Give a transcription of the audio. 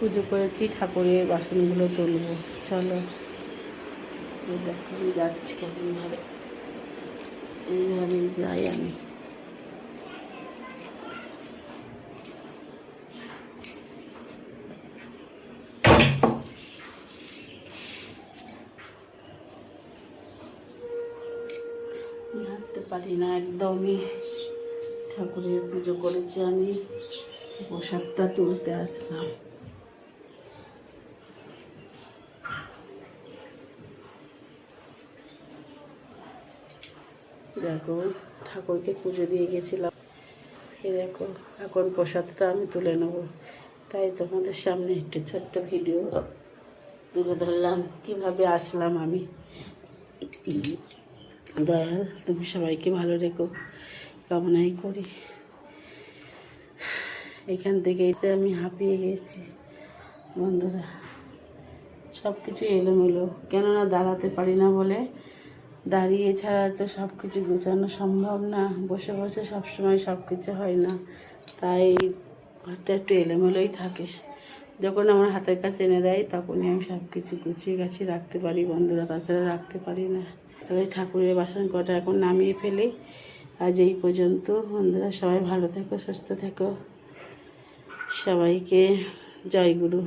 পুজো করেছি, ঠাকুরের বাসনগুলো তুলবো। চলো দেখো আমি যাচ্ছি কেমনভাবে, এইভাবেই যাই আমি। হাঁটতে পারি না একদমই। ঠাকুরের পুজো করেছি আমি, প্রসাদটা তুলতে আসলাম। দেখো ঠাকুরকে পুজো দিয়ে গেছিলাম, এই দেখো এখন প্রসাদটা আমি তুলে নেবো। তাই তোমাদের সামনে একটু ছোট্ট ভিডিও তুলে ধরলাম কিভাবে আসলাম আমি। দয়াল তুমি সবাইকে ভালো রেখো কামনাই করি। এখান থেকে এতে আমি হাঁপিয়ে গেছি বন্ধুরা, সব কিছু এলোমেলো, কেননা দাঁড়াতে পারি না বলে। দাঁড়িয়ে ছাড়া তো সব কিছু গোছানো সম্ভব না, বসে বসে সবসময় সব কিছু হয় না, তাই ঘরটা একটু এলোমেলোই থাকে। যখন আমার হাতের কাছে এনে দেয় তখনই আমি সব কিছু গুছিয়ে গাছিয়ে রাখতে পারি বন্ধুরা, তাছাড়া রাখতে পারি না। তবে ঠাকুরের বাসন কটা এখন নামিয়ে ফেলি। আজ এই পর্যন্ত বন্ধুরা, সবাই ভালো থেকো, সুস্থ থেকো, সবাইকে জয় গুরু।